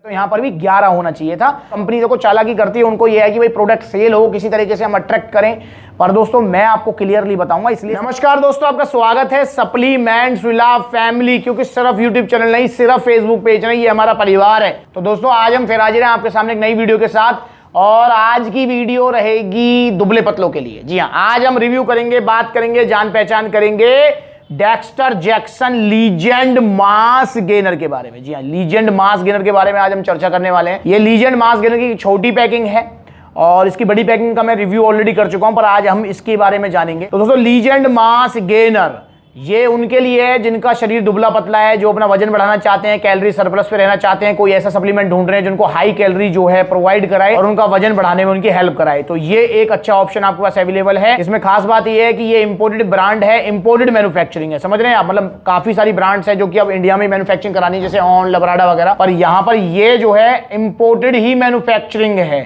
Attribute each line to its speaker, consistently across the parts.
Speaker 1: तो यहाँ पर भी 11 होना चाहिए था। कंपनी देखो चालाकी करती है, उनको ये है कि भाई प्रोडक्ट सेल हो, किसी तरीके से हम अट्रैक्ट करें, पर दोस्तों मैं आपको क्लियरली बताऊंगा। इसलिए नमस्कार दोस्तों, आपका स्वागत है सप्लीमेंट्स विद लव फैमिली, क्योंकि सिर्फ यूट्यूब चैनल नहीं, सिर्फ फेसबुक पेज नहीं, ये हमारा परिवार है। तो दोस्तों आज हम फिर हाजिर हैं आपके सामने एक नई वीडियो के साथ, और आज की वीडियो रहेगी दुबले पतलों के लिए। जी हाँ, आज हम रिव्यू करेंगे, बात करेंगे, जान पहचान करेंगे Dexter Jackson legend mass gainer के बारे में। जी हाँ, लीजेंड मास गेनर के बारे में आज हम चर्चा करने वाले हैं। ये लीजेंड मास गेनर की छोटी पैकिंग है और इसकी बड़ी पैकिंग का मैं रिव्यू ऑलरेडी कर चुका हूं, पर आज हम इसके बारे में जानेंगे। तो दोस्तों लीजेंड मास गेनर ये उनके लिए है जिनका शरीर दुबला पतला है, जो अपना वजन बढ़ाना चाहते हैं, कैलोरी सरप्लस पे रहना चाहते हैं, कोई ऐसा सप्लीमेंट ढूंढ रहे हैं जिनको हाई कैलोरी जो है प्रोवाइड कराए और उनका वजन बढ़ाने में उनकी हेल्प कराए। तो ये एक अच्छा ऑप्शन आपके पास अवेलेबल है। इसमें खास बात ये है कि ये इंपोर्टेड ब्रांड है, इंपोर्टेड मैन्युफैक्चरिंग है, समझ रहे हैं आप। मतलब काफी सारी ब्रांड्स है जो कि अब इंडिया में मैन्युफैक्चरिंग करानी, जैसे ऑन, लबराडा वगैरह, पर यहां पर ये जो है इंपोर्टेड ही मैन्युफैक्चरिंग है।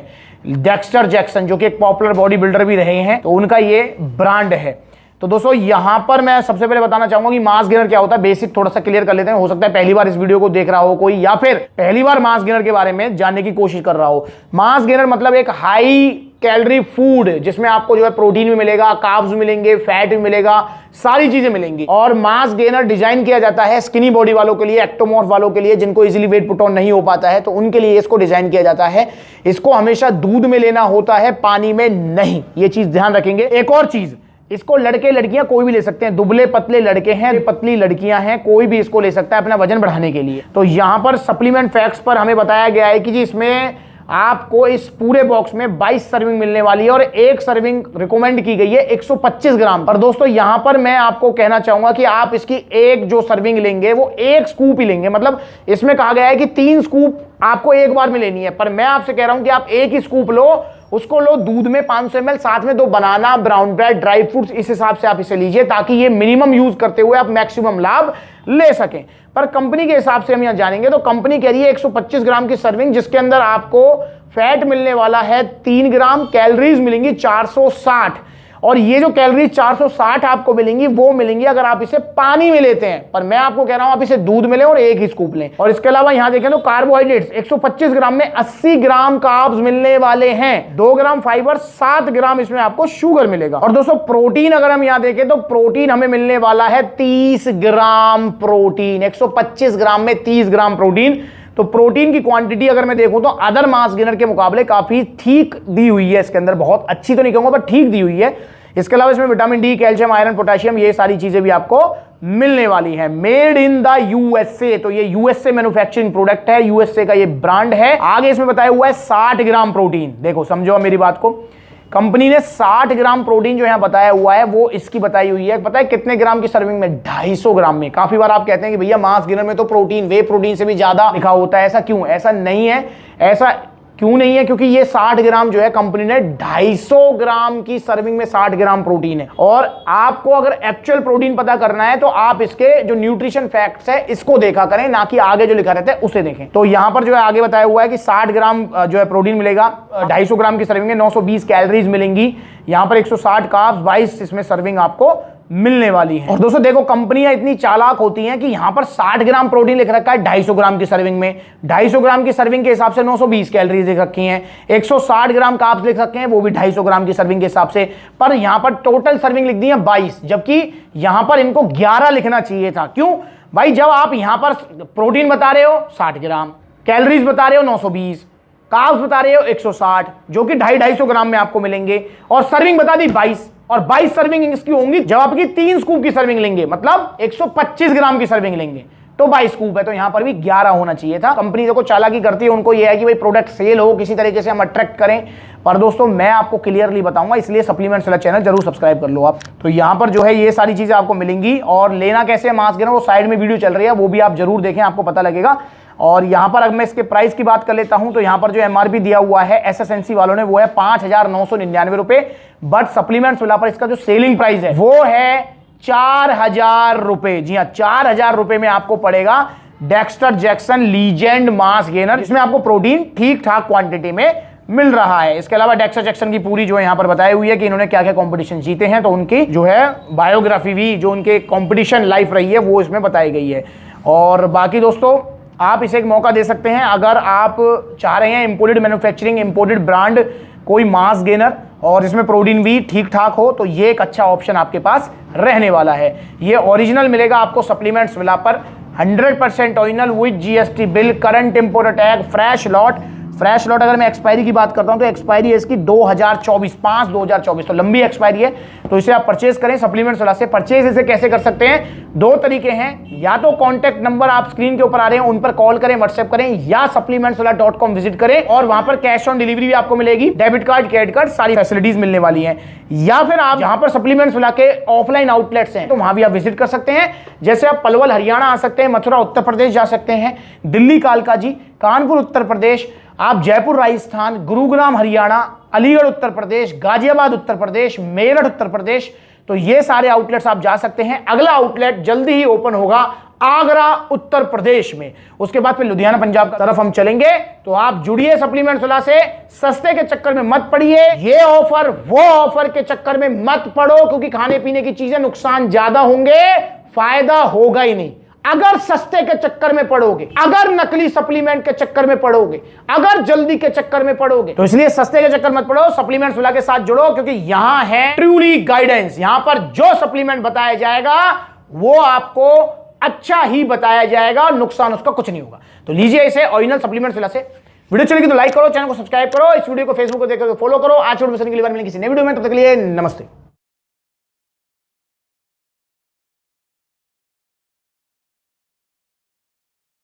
Speaker 1: डेक्स्टर जैक्सन जो कि एक पॉपुलर बॉडी बिल्डर भी रहे हैं, तो उनका ये ब्रांड है। तो दोस्तों यहां पर मैं सबसे पहले बताना चाहूंगा कि मास गेनर क्या होता है, बेसिक थोड़ा सा क्लियर कर लेते हैं। हो सकता है पहली बार इस वीडियो को देख रहा हो कोई, या फिर पहली बार मास गेनर के बारे में जानने की कोशिश कर रहा हो। मास गेनर मतलब एक हाई कैलोरी फूड जिसमें आपको जो है प्रोटीन भी मिलेगा, कार्ब्स भी मिलेंगे, फैट भी मिलेगा, सारी चीजें मिलेंगी। और मास गेनर डिजाइन किया जाता है स्किनी बॉडी वालों के लिए, एक्टोमॉर्फ वालों के लिए, जिनको इजीली वेट पुट ऑन नहीं हो पाता है, तो उनके लिए इसको डिजाइन किया जाता है। इसको हमेशा दूध में लेना होता है, पानी में नहीं, ये चीज ध्यान रखेंगे। एक और चीज, इसको लड़के लड़कियां कोई भी ले सकते हैं, दुबले पतले लड़के हैं, पतली लड़कियां हैं, कोई भी इसको ले सकता है अपना वजन बढ़ाने के लिए। तो यहां पर सप्लीमेंट फैक्ट्स पर हमें बताया गया है कि जी इसमें आपको इस पूरे बॉक्स में 22 सर्विंग मिलने वाली है और एक सर्विंग रिकमेंड की गई है 125 ग्राम पर। दोस्तों यहां पर मैं आपको कहना चाहूंगा कि आप इसकी एक जो सर्विंग लेंगे वो एक स्कूप ही लेंगे। मतलब इसमें कहा गया है कि 3 स्कूप आपको एक बार में लेनी है, पर मैं आपसे कह रहा हूं कि आप एक ही स्कूप लो, उसको लो दूध में 500 ml, साथ में 2 बनाना, ब्राउन ब्रेड, ड्राई फ्रूट्स, इस हिसाब से आप इसे लीजिए ताकि ये मिनिमम यूज करते हुए आप मैक्सिमम लाभ ले सकें। पर कंपनी के हिसाब से हम यहां जानेंगे तो कंपनी कह रही है 125 ग्राम की सर्विंग, जिसके अंदर आपको फैट मिलने वाला है 3 ग्राम, कैलोरीज मिलेंगी 460, और ये जो कैलोरीज 460 आपको मिलेंगी वो मिलेंगी अगर आप इसे पानी में लेते हैं। पर मैं आपको कह रहा हूं आप इसे दूध में लें और एक ही स्कूप लें। और इसके अलावा यहां देखें तो कार्बोहाइड्रेट्स 125 ग्राम में 80 ग्राम कार्ब्स मिलने वाले हैं, 2 ग्राम फाइबर, 7 ग्राम इसमें आपको शुगर मिलेगा। और दोस्तों प्रोटीन अगर हम यहां देखें तो प्रोटीन हमें मिलने वाला है 30 ग्राम प्रोटीन, 125 ग्राम में 30 ग्राम प्रोटीन। तो प्रोटीन की क्वांटिटी अगर मैं देखूं तो अदर मास गेनर के मुकाबले काफी ठीक दी हुई है इसके अंदर, बहुत अच्छी तो नहीं कहूंगा पर ठीक दी हुई है। इसके अलावा इसमें vitamin D, calcium, iron, potassium, ये सारी चीजें भी आपको मिलने वाली है। मेड इन द यूएसए, तो ये यूएसए मैन्युफैक्चरिंग प्रोडक्ट है, यूएसए का ये ब्रांड है। आगे इसमें बताया हुआ है 60 ग्राम प्रोटीन। देखो समझो मेरी बात को, कंपनी ने 60 ग्राम प्रोटीन जो यहां बताया हुआ है वो इसकी बताई हुई है। पता है कितने ग्राम की सर्विंग में? 250 ग्राम में। काफी बार आप कहते हैं कि भैया मास गेनर में तो प्रोटीन वे प्रोटीन से भी ज्यादा लिखा होता है, ऐसा क्यों? ऐसा नहीं है। ऐसा क्यों नहीं है? क्योंकि ये 60 ग्राम जो है कंपनी ने 250 ग्राम की सर्विंग में 60 ग्राम प्रोटीन है। और आपको अगर एक्चुअल प्रोटीन पता करना है तो आप इसके जो न्यूट्रिशन फैक्ट्स है इसको देखा करें, ना कि आगे जो लिखा रहता है उसे देखें। तो यहां पर जो है आगे बताया हुआ है कि 60 ग्राम जो है प्रोटीन मिलेगा, 250 ग्राम की सर्विंग में 920 कैलोरीज मिलेंगी, यहां पर 160 कार्ब्स, 22 इसमें सर्विंग आपको मिलने वाली है। और दोस्तों देखो कंपनियां इतनी चालाक होती हैं कि यहां पर 60 ग्राम प्रोटीन लिख रखा है 250 ग्राम की सर्विंग में, 250 ग्राम की सर्विंग के हिसाब से 920 कैलोरीज लिख रखी हैं, 160 ग्राम कार्ब्स लिख रखे हैं वो भी 250 ग्राम की सर्विंग के हिसाब से, पर यहां पर टोटल सर्विंग लिख दी है 22, जबकि यहां पर इनको 11 लिखना चाहिए था। क्यों भाई? जब आप यहां पर प्रोटीन बता रहे हो 60 ग्राम, कैलोरीज बता रहे हो 920, कार्ब्स बता रहे हो 160, जो कि 250 ग्राम में आपको मिलेंगे, और सर्विंग बता दी 22, और 22 सर्विंग इसकी होंगी जब आपकी 3 स्कूप की सर्विंग लेंगे, मतलब 125 ग्राम की सर्विंग लेंगे तो 22 स्कूप है, तो यहां पर भी 11 होना चाहिए था। कंपनी देखो चालाकी करती है, उनको यह है कि भाई प्रोडक्ट सेल हो, किसी तरीके से हम अट्रैक्ट करें, पर दोस्तों मैं आपको क्लियरली बताऊंगा, इसलिए सप्लीमेंट्स वाला चैनल जरूर सब्सक्राइब कर लो आप। तो यहां पर जो है ये सारी चीजें आपको मिलेंगी, और लेना कैसे मास गेनर वो साइड में वीडियो चल रही है, वो भी आप जरूर देखें, आपको पता लगेगा। और यहां पर अगर मैं इसके प्राइस की बात कर लेता हूं तो यहां पर जो एमआरपी दिया हुआ है एसएसएनसी वालों ने वो है 5,999 रुपए, बट सप्लीमेंट्स वाला पर इसका जो सेलिंग प्राइस है वो है 4,000 रुपए। जी हां, 4,000 रुपए में आपको पड़ेगा Dexter Jackson legend mass gainer, इसमें आपको प्रोटीन ठीक ठाक क्वांटिटी में मिल रहा है। इसके अलावा डेक्स्टर जैक्सन की पूरी जो है यहाँ पर बताई हुई है कि इन्होंने क्या क्या कंपटीशन जीते हैं, तो उनकी जो है बायोग्राफी भी, जो उनके कंपटीशन लाइफ रही है वो इसमें बताई गई है। और बाकी दोस्तों आप इसे एक मौका दे सकते हैं। अगर आप चाह रहे हैं इंपोर्टेड मैन्युफैक्चरिंग, इंपोर्टेड ब्रांड, कोई मास गेनर और इसमें प्रोटीन भी ठीक ठाक हो, तो ये एक अच्छा ऑप्शन आपके पास रहने वाला है। ये ओरिजिनल मिलेगा आपको सप्लीमेंट्स विला पर, 100% original with GST bill, current importer tag, fresh lot. Fresh lot अगर मैं एक्सपायरी की बात करता हूं तो एक्सपायरी है इसकी 2024, 5/2024, तो लंबी एक्सपायरी है। तो इसे आप परचेज करें सप्लीमेंट्स वाला से। परचेज इसे कैसे कर सकते हैं? दो तरीके हैं, या तो कॉन्टैक्ट नंबर आप स्क्रीन के ऊपर आ रहे हैं उन पर कॉल करें, व्हाट्सएप करें, या supplementswala.com विजिट करें और वहां पर कैश ऑन डिलीवरी भी आपको मिलेगी, डेबिट कार्ड, क्रेडिट कार्ड, सारी फैसिलिटीज मिलने वाली हैं। या फिर आप जहां पर सप्लीमेंट्स वाला के ऑफलाइन आउटलेट्स हैं तो वहां भी आप विजिट कर सकते हैं। जैसे आप पलवल हरियाणा आ सकते हैं, मथुरा उत्तर प्रदेश जा सकते हैं, दिल्ली कालकाजी, कानपुर उत्तर प्रदेश, आप जयपुर राजस्थान, गुरुग्राम हरियाणा, अलीगढ़ उत्तर प्रदेश, गाजियाबाद उत्तर प्रदेश, मेरठ उत्तर प्रदेश, तो ये सारे आउटलेट्स आप जा सकते हैं। अगला आउटलेट जल्दी ही ओपन होगा आगरा उत्तर प्रदेश में, उसके बाद फिर लुधियाना पंजाब की तरफ हम चलेंगे। तो आप जुड़िए सप्लीमेंट्स वाला से, सस्ते के चक्कर में मत पड़िए, ये ऑफर वो ऑफर के चक्कर में मत पड़ो, क्योंकि खाने पीने की चीजें नुकसान ज्यादा होंगे, फायदा होगा ही नहीं। अगर सस्ते के चक्कर में पड़ोगे, अगर नकली सप्लीमेंट के चक्कर में पड़ोगे, अगर जल्दी के चक्कर में पड़ोगे, तो इसलिए सस्ते के चक्कर मत पड़ो, सप्लीमेंट्स वाला के साथ जुड़ो, क्योंकि यहां है ट्रूली गाइडेंस। यहां पर जो सप्लीमेंट बताया जाएगा वो आपको अच्छा ही बताया जाएगा, नुकसान उसका कुछ नहीं होगा। तो लीजिए इसे ओरिजिनल सप्लीमेंट्स वाला से। वीडियो चलेगी तो लाइक करो, चैनल को सब्सक्राइब करो, इस वीडियो को फेसबुक को देखकर फॉलो करो। आज वीडियो में के लिए मिलेंगे किसी नई वीडियो में, तब तक के लिए नमस्ते।